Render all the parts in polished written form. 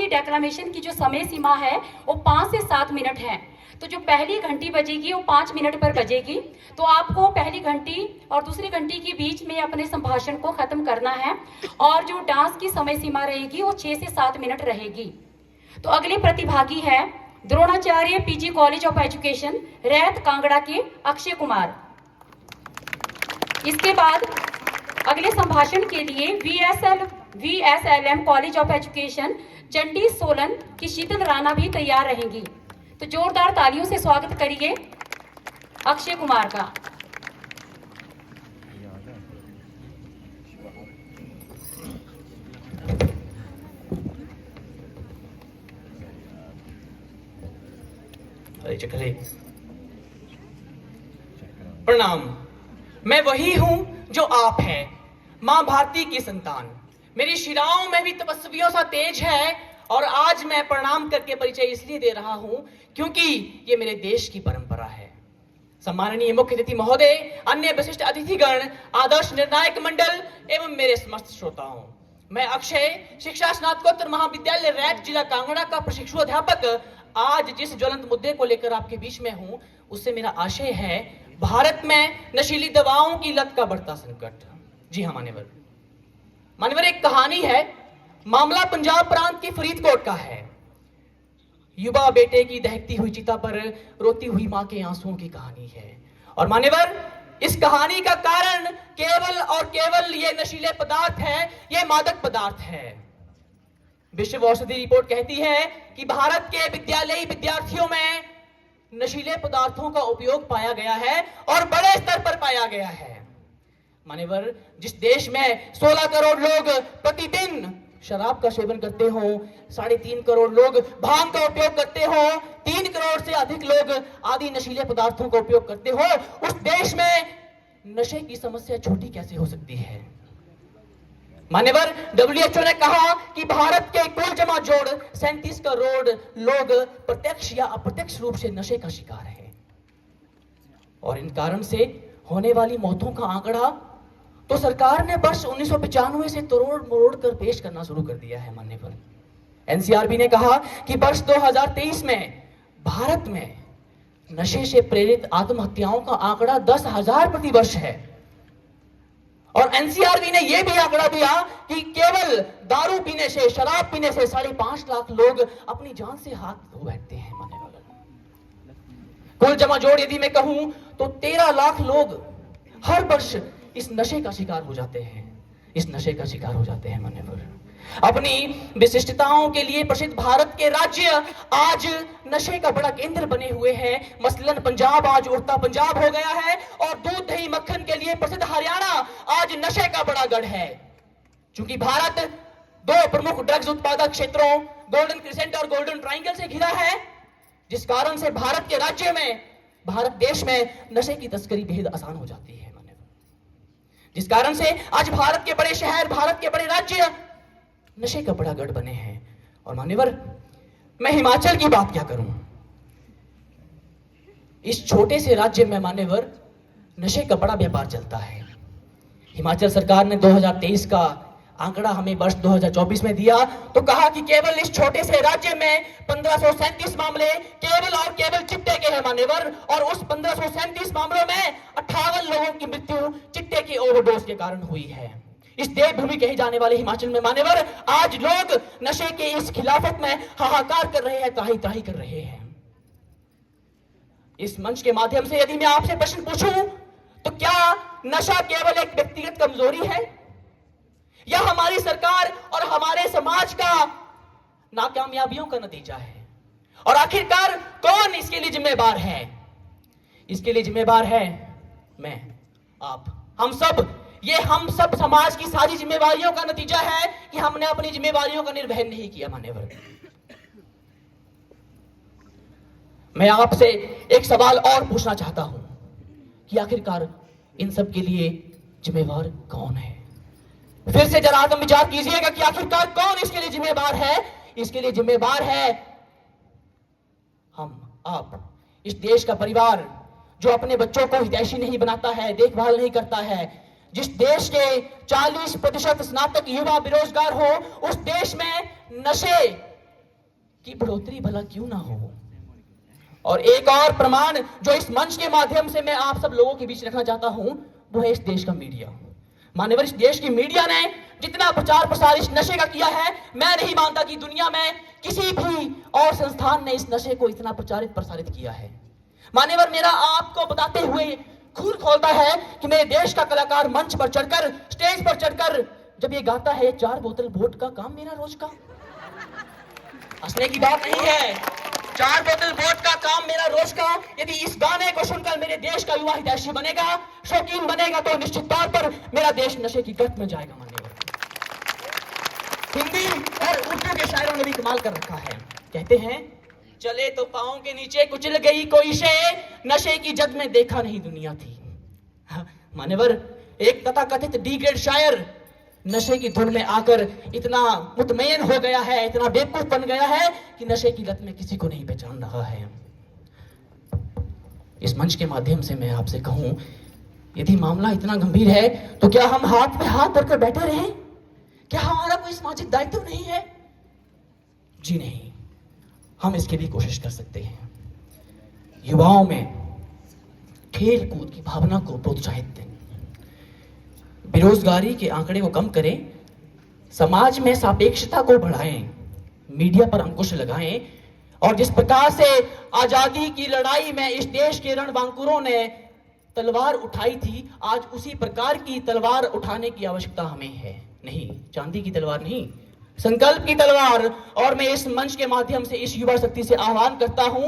डेक्लामेशन की जो समय सीमा है वो 5 से 7 मिनट है। तो जो पहली घंटी बजेगी वो 5 मिनट पर बजेगी। तो आपको पहली घंटी और दूसरी घंटी के बीच में अपने संभाषण को खत्म करना है और जो डांस की समय सीमा रहेगी वो 6 से 7 मिनट रहेगी। तो अगले प्रतिभागी है Dronacharya PG college of education, Rait Kangra के अक्षय कुमार। इसके बाद अगले संभाषण के लिए VSLM college of education, Chandi Solan की शीतल राणा भी तैयार रहेंगी। तो जोरदार तालियों से स्वागत करिए अक्षय कुमार का। प्रणाम। मैं वही हूं जो आप हैं, मां भारती की संतान। मेरी शिराओं में भी तपस्वियों सा तेज है और आज मैं प्रणाम करके परिचय इसलिए दे रहा हूं क्योंकि ये मेरे देश की परंपरा है। सम्माननीय मुख्य अतिथि महोदय, अन्य विशिष्ट अतिथिगण, आदर्श निर्णायक मंडल एवं मेरे समस्त श्रोताओं, मैं अक्षय, शिक्षा स्नातकोत्तर महाविद्यालय रैत जिला कांगड़ा का प्रशिक्षु अध्यापक आज जिस ज्वलंत मुद्दे को लेकर आपके बीच में हूं उससे मेरा आशय है भारत में नशीली दवाओं की लत का बढ़ता संकट। जी हाँ मान्यवर, एक कहानी है। मामला पंजाब प्रांत के फरीदकोट का है। युवा बेटे की दहकती हुई चिता पर रोती हुई मां के आंसुओं की कहानी है। और मान्यवर, इस कहानी का कारण केवल और केवल ये नशीले पदार्थ है, ये मादक पदार्थ है। विश्व औषधि रिपोर्ट कहती है कि भारत के विद्यालयी विद्यार्थियों में नशीले पदार्थों का उपयोग पाया गया है और बड़े स्तर पर पाया गया है। मान्यवर, जिस देश में 16 करोड़ लोग प्रतिदिन शराब का सेवन करते हो, 3.5 करोड़ लोग भांग का उपयोग करते हो, 3 करोड़ से अधिक लोग आदि नशीले पदार्थों का उपयोग करते हो, उस देश में नशे की समस्या छोटी कैसे हो सकती है? मान्यवर, WHO ने कहा कि भारत के कुल जमा जोड़ 37 करोड़ लोग प्रत्यक्ष या अप्रत्यक्ष रूप से नशे का शिकार है। और इन कारण से होने वाली मौतों का आंकड़ा तो सरकार ने वर्ष 1995 से तोड़ मरोड़ कर पेश करना शुरू कर दिया है। मान्यवर, NCRB ने कहा कि वर्ष 2023 में भारत में नशे से प्रेरित आत्महत्याओं का आंकड़ा 10,000 प्रति वर्ष है। और NCRB ने यह भी आंकड़ा दिया कि केवल दारू पीने से, शराब पीने से 5.5 लाख लोग अपनी जान से हाथ धो बैठते हैं। मान्यवर, कुल जमा जोड़ यदि मैं कहूं तो 13 लाख लोग हर वर्ष इस नशे का शिकार हो जाते हैं। मान्यवर, अपनी विशिष्टताओं के लिए प्रसिद्ध भारत के राज्य आज नशे का बड़ा केंद्र बने हुए हैं। मसलन पंजाब आज उड़ता पंजाब हो गया है और दूध दही मक्खन के लिए प्रसिद्ध हरियाणा आज नशे का बड़ा गढ़ है। चूंकि भारत 2 प्रमुख ड्रग्स उत्पादक क्षेत्रों गोल्डन क्रिसेंट और गोल्डन ट्रायंगल से घिरा है, जिस कारण से भारत के राज्य में, भारत देश में नशे की तस्करी बेहद आसान हो जाती है। जिस कारण से आज भारत के बड़े शहर, भारत के बड़े राज्य नशे का बड़ा गढ़ बने हैं। और मान्यवर, मैं हिमाचल की बात क्या करूं, इस छोटे से राज्य में मान्यवर नशे का बड़ा व्यापार चलता है। हिमाचल सरकार ने 2023 का आंकड़ा हमें वर्ष 2024 में दिया तो कहा कि केवल इस छोटे से राज्य में 1537 मामले केवल और केवल चिट्टे के हैं। मान्यवर, और उस 1537 मामलों में 58 लोगों की मृत्यु चिट्टे की ओवरडोज के कारण हुई है। इस देवभूमि कहे जाने वाले हिमाचल में मान्यवर आज लोग नशे के इस खिलाफत में हाहाकार कर रहे हैं, त्राही त्राही कर रहे हैं। इस मंच के माध्यम से यदि मैं आपसे प्रश्न पूछूं तो क्या नशा केवल एक व्यक्तिगत कमजोरी है या हमारी सरकार और हमारे समाज का नाकामयाबियों का नतीजा है? और आखिरकार कौन इसके लिए जिम्मेदार है? इसके लिए जिम्मेदार है मैं, आप, हम सब। ये हम सब समाज की सारी जिम्मेवारियों का नतीजा है कि हमने अपनी जिम्मेवारियों का निर्वहन नहीं किया। मान्यवर, मैं आपसे एक सवाल और पूछना चाहता हूं कि आखिरकार इन सब के लिए जिम्मेवार कौन है? फिर से जरा आत्म विचार कीजिएगा कि आखिरकार कौन इसके लिए जिम्मेदार है? इसके लिए जिम्मेदार है हम, आप, इस देश का परिवार जो अपने बच्चों को हितैषी नहीं बनाता है, देखभाल नहीं करता है। जिस देश के 40% स्नातक युवा बेरोजगार हो, उस देश में नशे कि बढ़ोतरी भला क्यों ना हो। और एक और प्रमाण जो इस मंच के माध्यम से मैं आप सब लोगों के बीच रखना चाहता हूं, वो है इस देश का मीडिया। मान्यवर, इस देश की मीडिया ने जितना प्रचार प्रसार इस नशे का किया है, मैं नहीं मानता कि दुनिया में किसी भी और संस्थान ने इस नशे को इतना प्रचारित प्रसारित किया है। मान्यवर, मेरा आपको बताते हुए खून खोलता है कि मेरे देश का कलाकार मंच पर चढ़कर, स्टेज पर चढ़कर जब ये गाता है 4 बोतल वोट का काम मेरा रोज का, हंसने की बात नहीं है। 4 बोतल वोट का काम मेरा रोज का, यदि इस गाने को सुनकर मेरे देश का युवा हितैषी बनेगा, शौकीन बनेगा, तो निश्चित तौर पर मेरा देश नशे की गर्त में जाएगा। मान्यवर, हिंदी और उर्दू के शायरों ने भी कमाल कर रखा है। कहते हैं, चले तो पांव के नीचे कुचल गई कोई शे, नशे की जद में देखा नहीं दुनिया थी। मान्यवर, एक तथाकथित डी ग्रेड शायर नशे की धुन में आकर इतना मुतमईन हो गया है, इतना बेवकूफ बन गया है कि नशे की लत में किसी को नहीं पहचान रहा है। इस मंच के माध्यम से मैं आपसे कहूं, यदि मामला इतना गंभीर है तो क्या हम हाथ में हाथ धरकर बैठे रहें? क्या हमारा कोई सामाजिक दायित्व नहीं है? जी नहीं, हम इसके लिए कोशिश कर सकते हैं। युवाओं में खेल कूद की भावना को प्रोत्साहित दें, बेरोजगारी के आंकड़े को कम करें, समाज में सापेक्षता को बढ़ाएं, मीडिया पर अंकुश लगाएं, और जिस प्रकार से आजादी की लड़ाई में इस देश के रणबांकुरों ने तलवार उठाई थी, आज उसी प्रकार की तलवार उठाने की आवश्यकता हमें है। नहीं, चांदी की तलवार नहीं, संकल्प की तलवार। और मैं इस मंच के माध्यम से इस युवा शक्ति से आह्वान करता हूं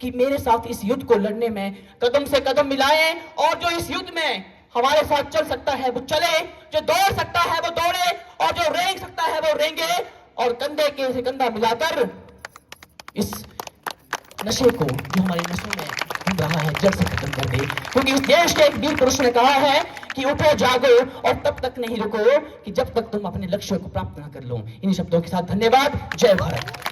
कि मेरे साथ इस युद्ध को लड़ने में कदम से कदम मिलाएं, और जो इस युद्ध में हमारे साथ चल सकता है वो चले, जो दौड़ सकता है वो दौड़े, और जो रेंग सकता है वो रेंगे, और कंधे के से कंधा मिलाकर इस नशे को जो हमारे नशे में घूम रहा है जड़ से खत्म कर दे। क्योंकि इस देश के एक वीर पुरुष ने कहा है कि उठो जागो और तब तक नहीं रुको कि जब तक तुम अपने लक्ष्य को प्राप्त ना कर लो। इन शब्दों के साथ धन्यवाद। जय भारत।